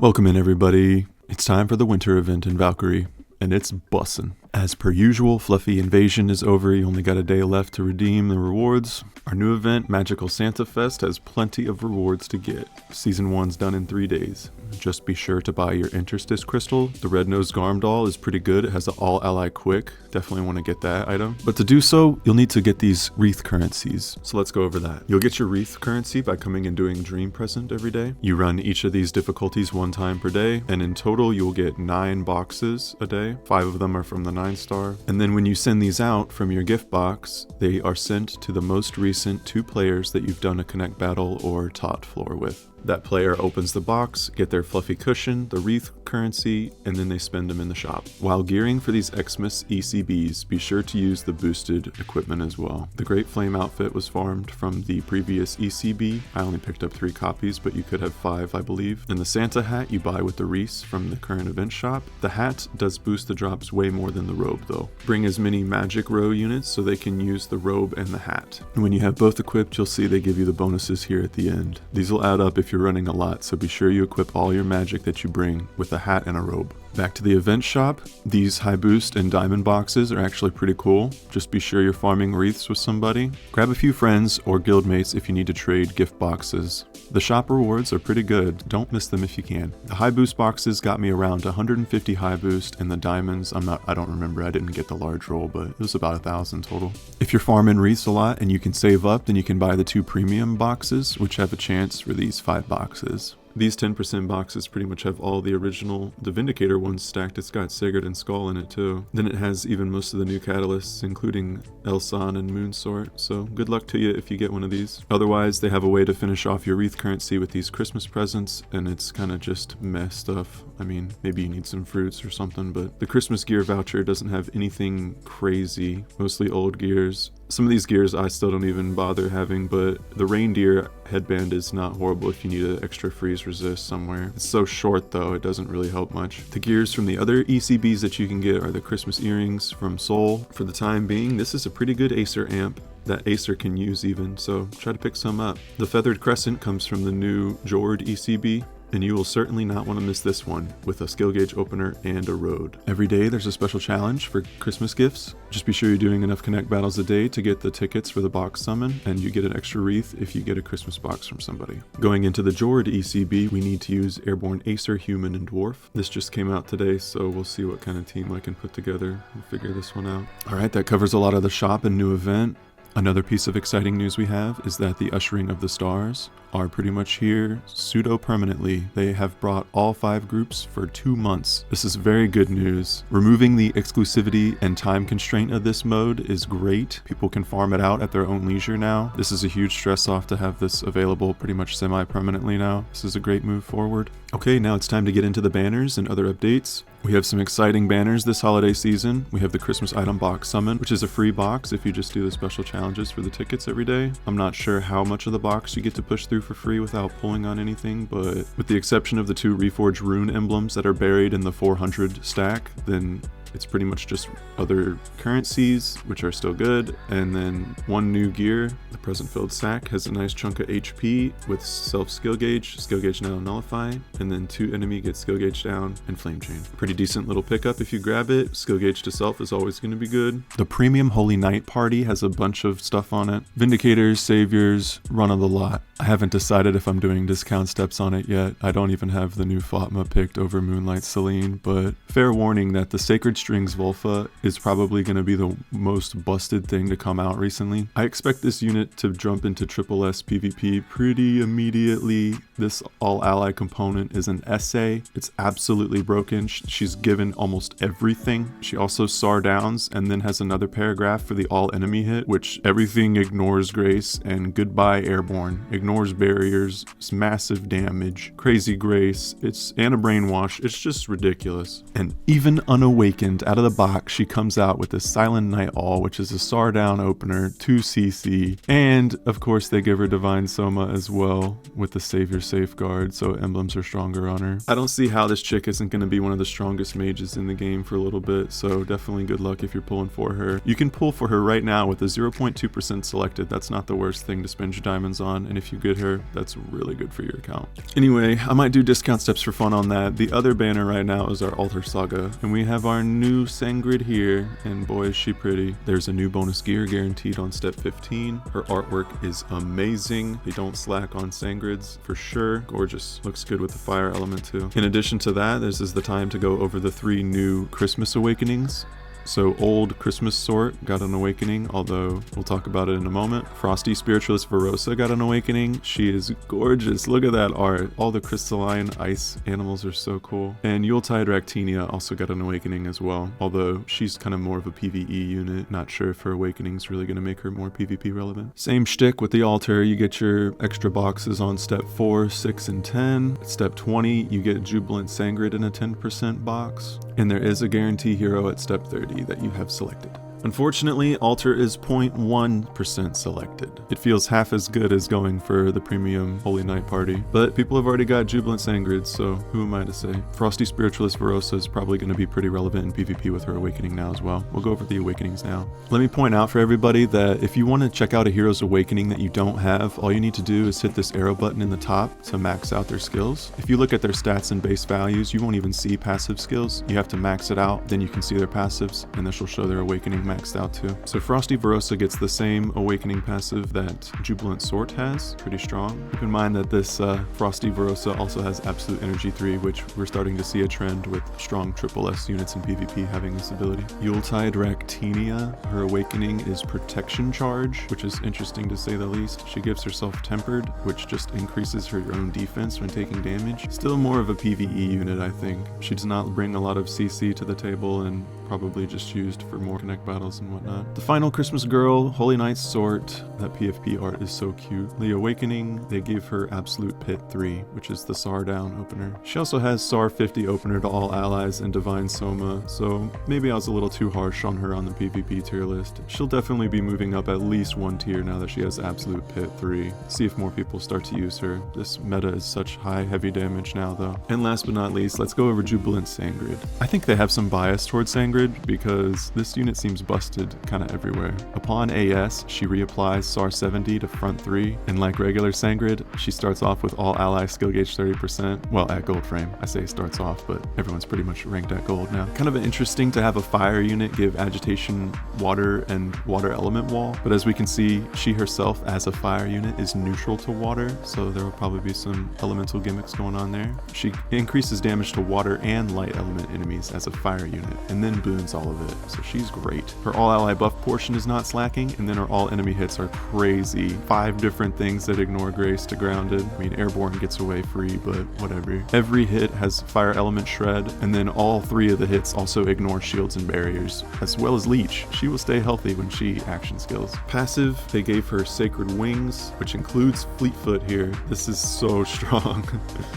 Welcome in, everybody. It's time for the winter event in Valkyrie, and it's bussin'. As per usual, Fluffy Invasion is over. You only got a day left to redeem the rewards. Our new event, Magical Santa Fest, has plenty of rewards to get. Season 1's done in 3 days. Just be sure to buy your Interstice Crystal. The Red-Nosed Garm Doll is pretty good. It has an all-ally quick. Definitely want to get that item. But to do so, you'll need to get these Wreath currencies. So let's go over that. You'll get your Wreath currency by coming and doing Dream Present every day. You run each of these difficulties 1 time per day, and in total, you'll get 9 boxes a day. 5 of them are from the 9-star. And then when you send these out from your gift box, they are sent to the most recent 2 players that you've done a Connect Battle or Tot floor with. That player opens the box, get their fluffy cushion, the Wreath currency, and then they spend them in the shop. While gearing for these Xmas ECBs, be sure to use the boosted equipment as well. The Great Flame outfit was farmed from the previous ECB. I only picked up 3 copies, but you could have 5, I believe. And the Santa hat you buy with the wreaths from the current event shop. The hat does boost the drops way more than the robe though. Bring as many magic row units so they can use the robe and the hat. And when you have both equipped, you'll see they give you the bonuses here at the end. These will add up if you're running a lot, so be sure you equip all your magic that you bring with a hat and a robe. Back to the event shop. These high boost and diamond boxes are actually pretty cool. Just be sure you're farming wreaths with somebody. Grab a few friends or guildmates if you need to trade gift boxes. The shop rewards are pretty good. Don't miss them if you can. The high boost boxes got me around 150 high boost, and the diamonds, I don't remember, I didn't get the large roll, but it was about 1,000 total. If you're farming wreaths a lot and you can save up, then you can buy the 2 premium boxes, which have a chance for these 5 boxes. These 10% boxes pretty much have all the original, the Vindicator ones stacked. It's got Sigurd and Skull in it too. Then it has even most of the new catalysts, including Elson and Moonsort, so good luck to you if you get one of these. Otherwise, they have a way to finish off your Wreath currency with these Christmas presents, and it's kind of just meh stuff. I mean, maybe you need some fruits or something, but the Christmas gear voucher doesn't have anything crazy, mostly old gears. Some of these gears I still don't even bother having, but the reindeer headband is not horrible if you need an extra freeze resist somewhere. It's so short though, it doesn't really help much. The gears from the other ECBs that you can get are the Christmas earrings from Soul. For the time being, this is a pretty good Acer amp that Acer can use even, so try to pick some up. The Feathered Crescent comes from the new Jord ECB, and you will certainly not want to miss this one with a skill gauge opener and a road. Every day there's a special challenge for Christmas gifts. Just be sure you're doing enough Connect battles a day to get the tickets for the box summon, and you get an extra wreath if you get a Christmas box from somebody. Going into the Jord ECB, we need to use Airborne Acer, Human, and Dwarf. This just came out today, so we'll see what kind of team I can put together and figure this one out. Alright, that covers a lot of the shop and new event. Another piece of exciting news we have is that the Ushering of the Stars are pretty much here pseudo-permanently. They have brought all 5 groups for 2 months. This is very good news. Removing the exclusivity and time constraint of this mode is great. People can farm it out at their own leisure now. This is a huge stress off to have this available pretty much semi-permanently now. This is a great move forward. Okay, now it's time to get into the banners and other updates. We have some exciting banners this holiday season. We have the Christmas item box summon, which is a free box if you just do the special challenges for the tickets every day. I'm not sure how much of the box you get to push through for free without pulling on anything, but with the exception of the 2 Reforged rune emblems that are buried in the 400 stack, then it's pretty much just other currencies, which are still good, and then 1 new gear. The present filled sack has a nice chunk of HP with self skill gauge now nullify, and then 2 enemy get skill gauge down and flame chain. Pretty decent little pickup if you grab it. Skill gauge to self is always going to be good. The premium Holy Knight party has a bunch of stuff on it. Vindicators, Saviors, run of the lot. I haven't decided if I'm doing discount steps on it yet. I don't even have the new Fatma picked over Moonlight Celine, but fair warning that the Sacred Strings Volfa is probably going to be the most busted thing to come out recently. I expect this unit to jump into triple S PvP pretty immediately. This all ally component is an essay. It's absolutely broken. She's given almost everything. She also SAR downs and then has another paragraph for the all enemy hit, which everything ignores grace and goodbye airborne. Ignores barriers. It's massive damage. Crazy grace. And a brainwash. It's just ridiculous. And even unawakened and out of the box, she comes out with this Silent Night All, which is a SAR down opener, 2cc, and of course they give her Divine Soma as well with the Savior Safeguard, so emblems are stronger on her. I don't see how this chick isn't going to be one of the strongest mages in the game for a little bit, so definitely good luck if you're pulling for her. You can pull for her right now with a 0.2% selected. That's not the worst thing to spend your diamonds on, and if you get her, that's really good for your account. Anyway, I might do discount steps for fun on that. The other banner right now is our Altar Saga, and we have our new Sangrid here, and boy is she pretty. There's a new bonus gear guaranteed on step 15. Her artwork is amazing. They don't slack on Sangrids for sure. Gorgeous. Looks good with the fire element too. In addition to that, this is the time to go over the 3 new Christmas awakenings. So Old Christmas Sort got an awakening, although we'll talk about it in a moment. Frosty Spiritualist Verosa got an awakening. She is gorgeous. Look at that art. All the crystalline ice animals are so cool. And Yuletide Ractinia also got an awakening as well, although she's kind of more of a PvE unit. Not sure if her awakening's really going to make her more PvP relevant. Same shtick with the altar. You get your extra boxes on step 4, 6, and 10. At step 20, you get Jubilant Sangrid in a 10% box. And there is a guarantee hero at step 30 that you have selected. Unfortunately, Altar is 0.1% selected. It feels half as good as going for the premium Holy Night Party, but people have already got Jubilant Sangrid, so who am I to say? Frosty Spiritualist Verosa is probably going to be pretty relevant in PvP with her awakening now as well. We'll go over the awakenings now. Let me point out for everybody that if you want to check out a hero's awakening that you don't have, all you need to do is hit this arrow button in the top to max out their skills. If you look at their stats and base values, you won't even see passive skills. You have to max it out, then you can see their passives, and this will show their awakening maxed out too. So Frosty Verosa gets the same awakening passive that Jubilant Sort has, pretty strong. Keep in mind that this Frosty Verosa also has Absolute Energy 3, which we're starting to see a trend with strong SSS units in PvP having this ability. Yuletide Ractinia, her awakening is Protection Charge, which is interesting to say the least. She gives herself Tempered, which just increases her own defense when taking damage. Still more of a PvE unit, I think. She does not bring a lot of CC to the table and probably just used for more connect battles and whatnot. The final Christmas girl, Holy Night Sort. That PFP art is so cute. The awakening, they gave her Absolute Pit 3, which is the SAR down opener. She also has SAR 50 opener to all allies and Divine Soma, so maybe I was a little too harsh on her on the PvP tier list. She'll definitely be moving up at least 1 tier now that she has Absolute Pit 3. See if more people start to use her. This meta is such high heavy damage now though. And last but not least, let's go over Jubilant Sangrid. I think they have some bias towards Sangrid because this unit seems busted kind of everywhere. Upon AS, she reapplies SAR 70 to front 3, and like regular Sangrid, she starts off with all ally skill gauge 30%. Well, at gold frame. I say starts off, but everyone's pretty much ranked at gold now. Kind of interesting to have a fire unit give agitation, water, and water element wall, but as we can see, she herself as a fire unit is neutral to water, so there will probably be some elemental gimmicks going on there. She increases damage to water and light element enemies as a fire unit, and then boons all of it, so she's great. Her all ally buff portion is not slacking, and then her all enemy hits are crazy. 5 different things that ignore grace to grounded. I mean, airborne gets away free, but whatever. Every hit has fire element shred, and then all 3 of the hits also ignore shields and barriers, as well as leech. She will stay healthy when she action skills. Passive, they gave her Sacred Wings, which includes Fleetfoot here. This is so strong.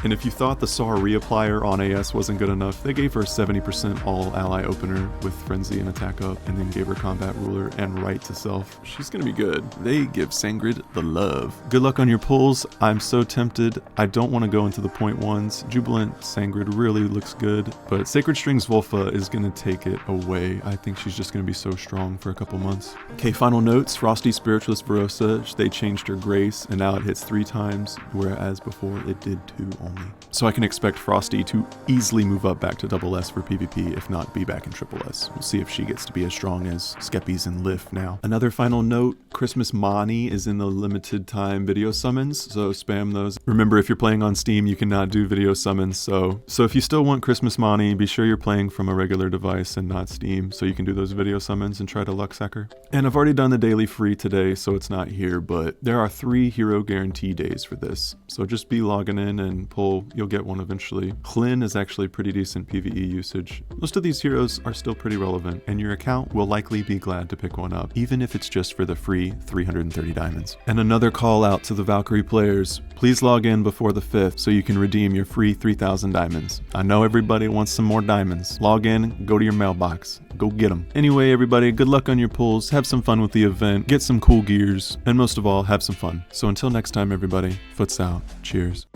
And if you thought the SAR reapplier on AS wasn't good enough, they gave her 70% all ally opener with Frenzy and attack up, and then gave her Combat Ruler and Right to Self. She's gonna be good. They give Sangrid the love. Good luck on your pulls. I'm so tempted. I don't want to go into the 0.1s. Jubilant Sangrid really looks good, but Sacred Strings Volfa is gonna take it away. I think she's just gonna be so strong for a couple months. Okay, final notes. Frosty Spiritualist Verosa, they changed her Grace, and now it hits 3 times, whereas before it did 2 only. So I can expect Frosty to easily move up back to SS for PvP, if not be back in SSS. We'll see if she gets to be as strong as Skeppies and Lift now. Another final note, Christmas Mani is in the limited time video summons, so spam those. Remember, if you're playing on Steam, you cannot do video summons, so if you still want Christmas Mani, be sure you're playing from a regular device and not Steam, so you can do those video summons and try to luck sacker. And I've already done the daily free today, so it's not here, but there are 3 hero guarantee days for this, so just be logging in and pull, you'll get one eventually. Hlyn is actually pretty decent PvE usage. Most of these heroes are still pretty relevant, and your account will will likely be glad to pick one up, even if it's just for the free 330 diamonds. And another call out to the Valkyrie players, please log in before the 5th so you can redeem your free 3,000 diamonds. I know everybody wants some more diamonds. Log in, go to your mailbox, go get them. Anyway, everybody, good luck on your pulls, have some fun with the event, get some cool gears, and most of all, have some fun. So until next time, everybody, foots out. Cheers.